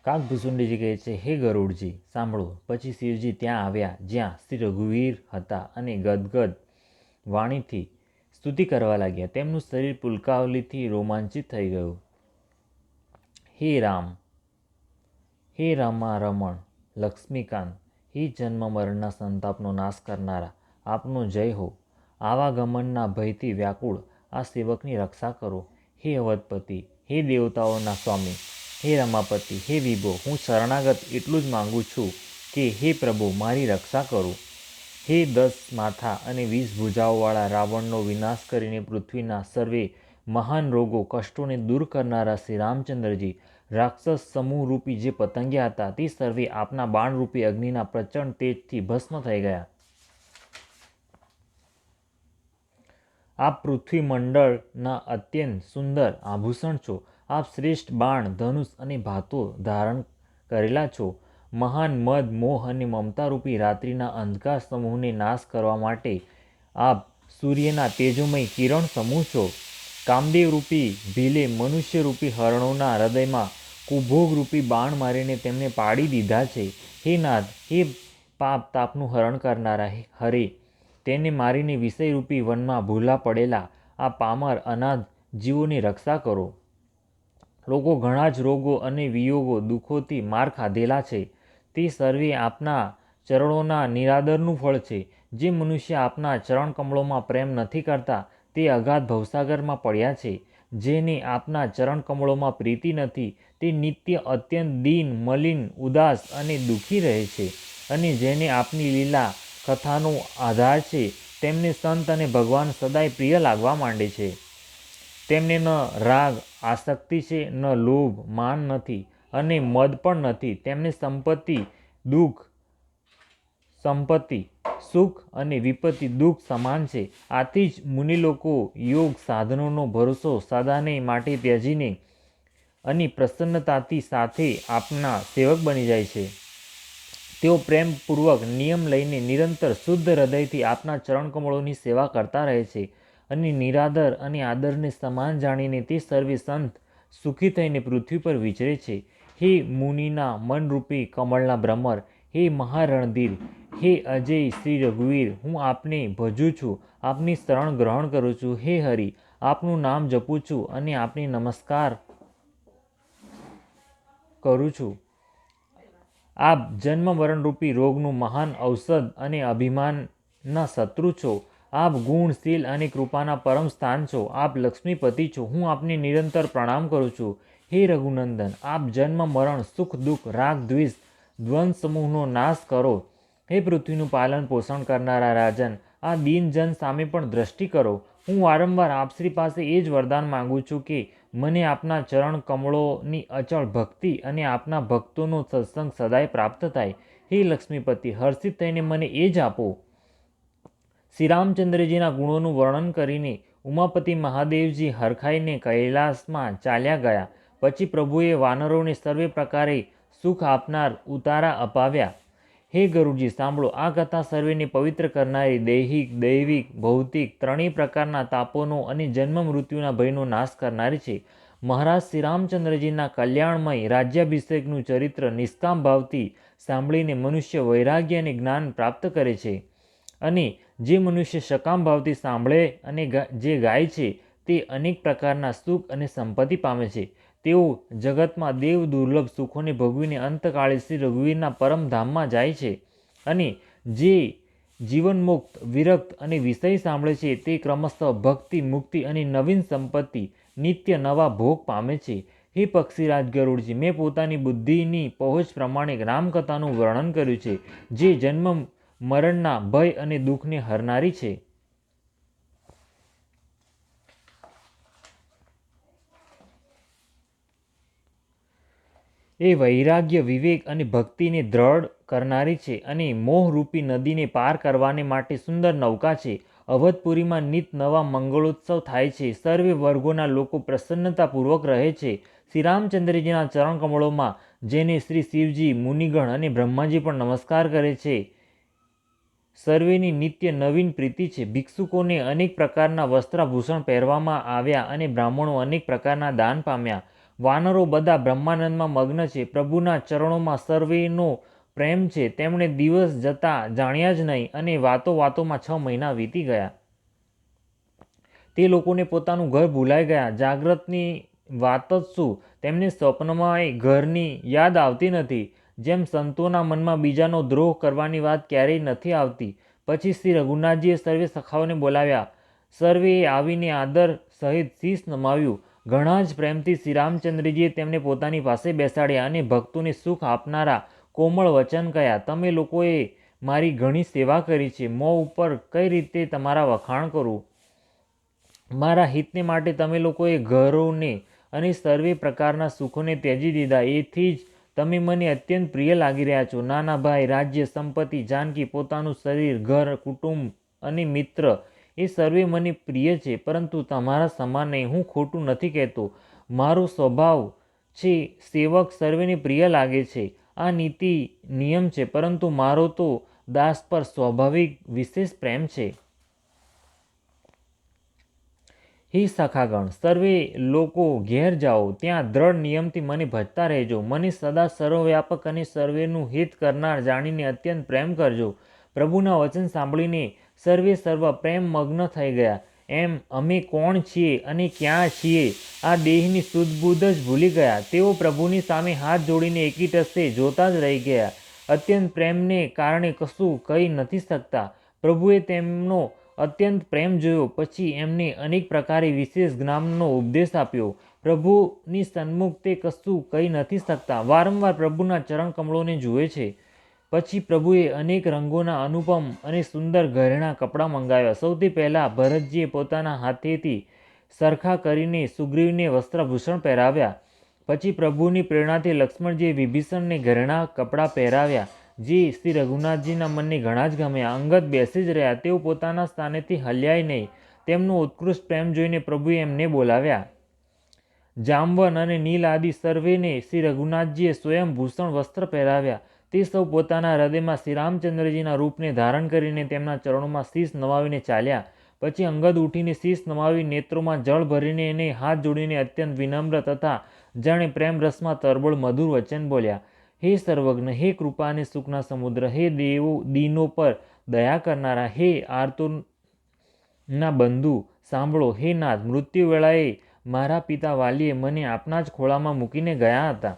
કાગભૂસુંડીજી કહે છે, હે ગરુડજી સાંભળો. પછી શિવજી ત્યાં આવ્યા જ્યાં શ્રી રઘુવીર હતા અને ગદગદ વાણીથી સ્તુતિ કરવા લાગ્યા. તેમનું શરીર પુલકાવલીથી રોમાંચિત થઈ ગયું. હે રામ, હે રામા રમણ, લક્ષ્મીકાંત, હે જન્મ મરણના સંતાપનો નાશ કરનારા, આપનો જય હો. આવાગમનના ભયથી વ્યાકુળ આ સેવકની રક્ષા કરો. હે અવધપતિ, હે દેવતાઓના સ્વામી, હે રમાપતિ, હે વિભો, હું શરણાગત એટલું જ માંગુ છું કે હે પ્રભુ મારી રક્ષા કરો. હે 10 માથા અને 20 ભુજાઓવાળા રાવણનો વિનાશ કરીને પૃથ્વીના સર્વે મહાન રોગો કષ્ટોને દૂર કરનારા શ્રી રામચંદ્રજી, રાક્ષસ સમૂહ રૂપી જે પતંગિયા હતા તે સર્વે આપના બાણરૂપી અગ્નિના પ્રચંડ તેજથી ભસ્મ થઈ ગયા. આપ પૃથ્વી મંડળના અત્યંત સુંદર આભૂષણ છો. આપ શ્રેષ્ઠ બાણ, ધનુષ અને ભાતો ધારણ કરેલા છો. મહાન મદ, મોહ અને મમતારૂપી રાત્રિના અંધકાર સમૂહને નાશ કરવા માટે આપ સૂર્યના તેજોમય કિરણ સમૂહ છો. કામદેવરૂપી ભીલે મનુષ્યરૂપી હરણોના હૃદયમાં કુભોગરૂપી બાણ મારીને તેમને પાડી દીધા છે. હે નાથ, હે પાપ તાપનું હરણ કરનારા હરે, તેને મારીને વિષયરૂપી વનમાં ભૂલા પડેલા આ પામર અનાથ જીવોની રક્ષા કરો. લોકો ઘણા જ રોગો અને વિયોગો દુઃખોથી માર ખાધેલા છે. તે સર્વે આપના ચરણોના નિરાદરનું ફળ છે. જે મનુષ્ય આપના ચરણ કમળોમાં પ્રેમ નથી કરતા તે અગાધ ભવસાગરમાં પડ્યા છે. જેને આપના ચરણ કમળોમાં પ્રીતિ નથી તે નિત્ય અત્યંત દીન, મલિન, ઉદાસ અને દુઃખી રહે છે. અને જેને આપની લીલા કથાનો આધાર છે તેમને સંત અને ભગવાન સદાય પ્રિય લાગવા માંડે છે. તેમને ન રાગ આસક્તિ છે, ન લોભ માન નથી અને મદ પણ નથી. તેમને સંપત્તિ સુખ અને વિપત્તિ દુઃખ સમાન છે. આથી જ મુનિલોકો યોગ સાધનોનો ભરોસો સદાને માટે ત્યજીને અને પ્રસન્નતાથી સાથે આપના સેવક બની જાય છે. તેઓ પ્રેમપૂર્વક નિયમ લઈને નિરંતર શુદ્ધ હૃદયથી આપના ચરણકમળોની સેવા કરતા રહે છે. અને નિરાદર અને આદરને સમાન જાણીને તે સર્વે સંત સુખી થઈને પૃથ્વી પર વિચરે છે. હે મુનિના મનરૂપી કમળના ભ્રમર, હે મહારણધીર, હે અજય શ્રી રઘુવીર, હું આપને ભજું છું, આપની શરણ ગ્રહણ કરું છું. હે હરિ, આપનું નામ જપું છું અને આપને નમસ્કાર કરું છું. આપ જન્મ મરણરૂપી રોગનું મહાન ઔષધ અને અભિમાનના શત્રુ છો. આપ ગુણશીલ અને કૃપાના પરમ સ્થાન છો. આપ લક્ષ્મીપતિ છો. હું આપને નિરંતર પ્રણામ કરું છું. હે રઘુનંદન, આપ જન્મ મરણ સુખ દુઃખ રાગ દ્વેષ દ્વંદ સમૂહનો નાશ કરો. હે પૃથ્વીનું પાલન પોષણ કરનારા રાજન, આ દીનજન સામે પણ દ્રષ્ટિ કરો. હું વારંવાર આપશ્રી પાસે એ જ વરદાન માંગુ છું કે મને આપના ચરણ કમળોની અચળ ભક્તિ અને આપના ભક્તોનો સત્સંગ સદાય પ્રાપ્ત થાય. હે લક્ષ્મીપતિ, હર્ષિત થઈને મને એ જ આપો. શ્રી રામચંદ્રજીના ગુણોનું વર્ણન કરીને ઉમાપતિ મહાદેવજી હરખાઈને કૈલાસમાં ચાલ્યા ગયા. પછી પ્રભુએ વાનરોને સર્વે પ્રકારે સુખ આપનાર ઉતારા અપાવ્યા. હે ગરુડજી સાંભળો. આ કથા સર્વેને પવિત્ર કરનારી, દૈહિક, દૈવિક, ભૌતિક ત્રણેય પ્રકારના તાપોનો અને જન્મ મૃત્યુના ભયનો નાશ કરનારી છે. મહારાજ શ્રી રામચંદ્રજીના કલ્યાણમય રાજ્યાભિષેકનું ચરિત્ર નિષ્કામ ભાવથી સાંભળીને મનુષ્ય વૈરાગ્ય અને જ્ઞાન પ્રાપ્ત કરે છે. અને જે મનુષ્ય સકામ ભાવથી સાંભળે અને જે ગાય છે તે અનેક પ્રકારના સુખ અને સંપત્તિ પામે છે. તેઓ જગતમાં દેવ દુર્લભ સુખોને ભોગવીને અંતકાળે શ્રી રઘુવીરના પરમધામમાં જાય છે. અને જે જીવનમુક્ત, વિરક્ત અને વિષય સાંભળે છે તે ક્રમશઃ ભક્તિ, મુક્તિ અને નવીન સંપત્તિ, નિત્ય નવા ભોગ પામે છે. હે પક્ષીરાજ ગરુડજી, મેં પોતાની બુદ્ધિની પહોંચ પ્રમાણે રામકથાનું વર્ણન કર્યું છે, જે જન્મ મરણના ભય અને દુઃખને હરનારી છે. એ વૈરાગ્ય, વિવેક અને ભક્તિને દ્રઢ કરનારી છે અને મોહરૂપી નદીને પાર કરવાને માટે સુંદર નૌકા છે. અવધપુરીમાં નિત નવા મંગળોત્સવ થાય છે. સર્વે વર્ગોના લોકો પ્રસન્નતાપૂર્વક રહે છે. શ્રી રામચંદ્રજીના ચરણકમળોમાં જેને શ્રી શિવજી, મુનિગણ અને બ્રહ્માજી પણ નમસ્કાર કરે છે, સર્વેની નિત્ય નવીન પ્રીતિ છે. ભિક્ષુકોને અનેક પ્રકારના વસ્ત્રાભૂષણ પહેરવામાં આવ્યા અને બ્રાહ્મણો અનેક પ્રકારના દાન પામ્યા. વાનરો બધા બ્રહ્માનંદમાં મગ્ન છે. પ્રભુના ચરણોમાં સર્વેનો પ્રેમ છે. તેમણે દિવસ જતાં જાણ્યા જ નહીં અને વાતો વાતોમાં 6 મહિના વીતી ગયા. તે લોકોને પોતાનું ઘર ભૂલાઈ ગયા. જાગ્રતની વાત જ શું, તેમને સ્વપ્નમાંય ઘરની યાદ આવતી નથી. જેમ સંતોના મનમાં બીજાનો દ્રોહ કરવાની વાત ક્યારેય નથી આવતી. પછી શ્રી રઘુનાથજીએ સર્વે સખાઓને બોલાવ્યા. સર્વેએ આવીને આદર સહિત શીશ નમાવ્યું. ઘણા જ પ્રેમથી શ્રી રામચંદ્રજીએ તેમને પોતાની પાસે બેસાડ્યા અને ભક્તોને સુખ આપનારા કોમળ વચન કહ્યા. તમે લોકોએ મારી ઘણી સેવા કરી છે. મોં ઉપર કઈ રીતે તમારા વખાણ કરું? મારા હિતને માટે તમે લોકોએ ઘરોને અને સર્વે પ્રકારના સુખોને ત્યજી દીધા. એથી જ તમે મને અત્યંત પ્રિય લાગી રહ્યા છો. નાના ભાઈ, રાજ્ય, સંપત્તિ, જાનકી, પોતાનું શરીર, ઘર, કુટુંબ અને મિત્ર એ સર્વે મને પ્રિય છે, પરંતુ તમારા સમાન નહીં. હું ખોટું નથી કહેતો. મારો સ્વભાવ છે સેવક સર્વેને પ્રિય લાગે છે. આ નીતિ નિયમ છે, પરંતુ મારો તો દાસ પર સ્વાભાવિક વિશેષ પ્રેમ છે. હે સખાગણ, સર્વે લોકો ઘેર જાઓ, ત્યાં દ્રઢ નિયમથી મને ભજતા રહેજો. મને સદા સર્વવ્યાપક અને સર્વેનું હિત કરનાર જાણીને અત્યંત પ્રેમ કરજો. પ્રભુના વચન સાંભળીને સર્વે સર્વ પ્રેમ મગ્ન થઈ ગયા. એમ અમે કોણ છીએ અને ક્યાં છીએ આ દેહની સુધબુધ જ ભૂલી ગયા. તેઓ પ્રભુની સામે હાથ જોડીને એકી ટસે જોતા જ રહી ગયા. અત્યંત પ્રેમને કારણે કશું કહી નથી શકતા. પ્રભુએ તેમનો અત્યંત પ્રેમ જોયો. પછી એમને અનેક પ્રકારે વિશેષ જ્ઞાનનો ઉપદેશ આપ્યો. પ્રભુની સન્મુખ તે કશું કહી નથી શકતા. વારંવાર પ્રભુના ચરણ કમળોને જુએ છે. પછી પ્રભુએ અનેક રંગોના અનુપમ અને સુંદર ઘરેણાં કપડાં મંગાવ્યા. સૌથી પહેલાં ભરતજીએ પોતાના હાથેથી સરખા કરીને સુગ્રીવને વસ્ત્રભૂષણ પહેરાવ્યા. પછી પ્રભુની પ્રેરણાથી લક્ષ્મણજીએ વિભીષણને ઘરેણાં કપડાં પહેરાવ્યા, જે શ્રી રઘુનાથજીના મનને ઘણા જ ગમ્યા. અંગદ બેસી જ રહ્યા. તેઓ પોતાના સ્થાનેથી હલ્યાય નહીં. તેમનો ઉત્કૃષ્ટ પ્રેમ જોઈને પ્રભુએ એમને બોલાવ્યા. જામવન અને નીલ આદિ સર્વેને શ્રી રઘુનાથજીએ સ્વયં ભૂષણ વસ્ત્ર પહેરાવ્યા. તે સૌ પોતાના હૃદયમાં શ્રી રામચંદ્રજીના રૂપને ધારણ કરીને તેમના ચરણોમાં શીશ નમાવીને ચાલ્યા. પછી અંગદ ઉઠીને શીશ નમાવી નેત્રોમાં જળ ભરીને એને હાથ જોડીને અત્યંત વિનમ્ર તથા જાણે પ્રેમ રસમાં તરબોળ મધુર વચન બોલ્યા. હે સર્વજ્ઞ, હે કૃપા અને સુખના સમુદ્ર, હે દેવો દીનો પર દયા કરનારા, હે આર્તોના બંધુ, સાંભળો. હે નાથ, મૃત્યુ વેળાએ મારા પિતા વાલીએ મને આપના જ ખોળામાં મૂકીને ગયા હતા.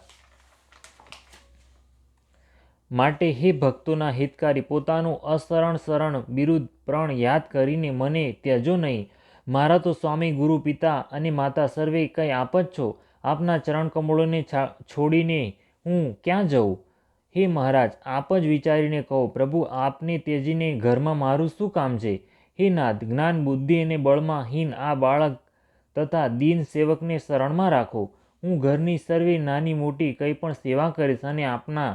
માટે હે ભક્તોના હિતકારી, પોતાનું અશરણ શરણ બિરુદ પ્રણ યાદ કરીને મને ત્યજો નહીં. મારા તો સ્વામી, ગુરુ, પિતા અને માતા સર્વે કંઈ આપ જ છો. આપના ચરણ કમળોને છોડીને હું ક્યાં જઉં? હે મહારાજ, આપ જ વિચારીને કહો. પ્રભુ, આપને ત્યજીને ઘરમાં મારું શું કામ છે? હે નાથ, જ્ઞાન, બુદ્ધિ અને બળમાં હીન આ બાળક તથા દીન સેવકને શરણમાં રાખો. હું ઘરની સર્વે નાની મોટી કંઈ પણ સેવા કરીશ અને આપના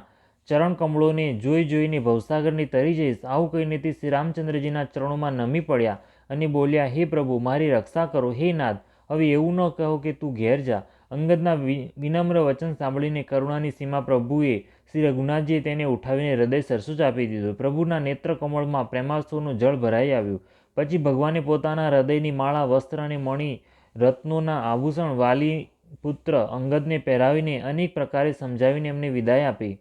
ચરણ કમળોને જોઈ જોઈને ભવસાગરની તરી જઈશ. આવું કહીને તે શ્રી રામચંદ્રજીના ચરણોમાં નમી પડ્યા અને બોલ્યા, હે પ્રભુ, મારી રક્ષા કરો. હે નાથ, હવે એવું ન કહો કે તું ઘેર જા. અંગદના વિનમ્ર વચન સાંભળીને કરુણાની સીમા પ્રભુએ શ્રી રઘુનાથજીએ તેને ઉઠાવીને હૃદય સરસું ચાપી દીધું. પ્રભુના નેત્ર કમળમાં પ્રેમાશ્રુનું જળ ભરાઈ આવ્યું. પછી ભગવાને પોતાના હૃદયની માળા, વસ્ત્ર અને મણિ રત્નોના આભૂષણ વાલી પુત્ર અંગદને પહેરાવીને અનેક પ્રકારે સમજાવીને એમને વિદાય આપી.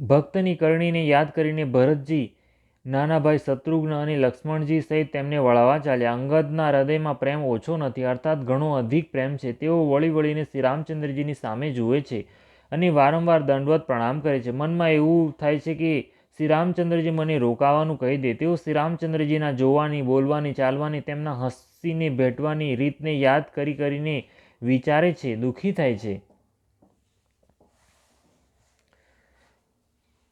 ભક્તની કરણીને યાદ કરીને ભરતજી, નાના ભાઈ શત્રુઘ્ન અને લક્ષ્મણજી સહિત તેમને વળાવવા ચાલ્યા. અંગદના હૃદયમાં પ્રેમ ઓછો નથી, અર્થાત ઘણો અધિક પ્રેમ છે. તેઓ વળી વળીને શ્રી રામચંદ્રજીની સામે જુએ છે અને વારંવાર દંડવત પ્રણામ કરે છે. મનમાં એવું થાય છે કે શ્રી રામચંદ્રજી મને રોકાવાનું કહી દે. તેઓ શ્રી રામચંદ્રજીના જોવાની, બોલવાની, ચાલવાની, તેમના હસીને ભેટવાની રીતને યાદ કરીને વિચારે છે, દુઃખી થાય છે.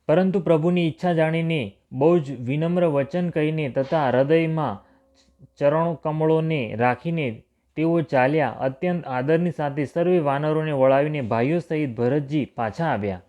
પરંતુ પ્રભુની ઈચ્છા જાણીને બહુ જ વિનમ્ર વચન કહીને તથા હૃદયમાં ચરણ કમળોને રાખીને તેઓ ચાલ્યા. અત્યંત આદરની સાથે સર્વે વાનરોને વળાવીને ભાઈઓ સહિત ભરતજી પાછા આવ્યા.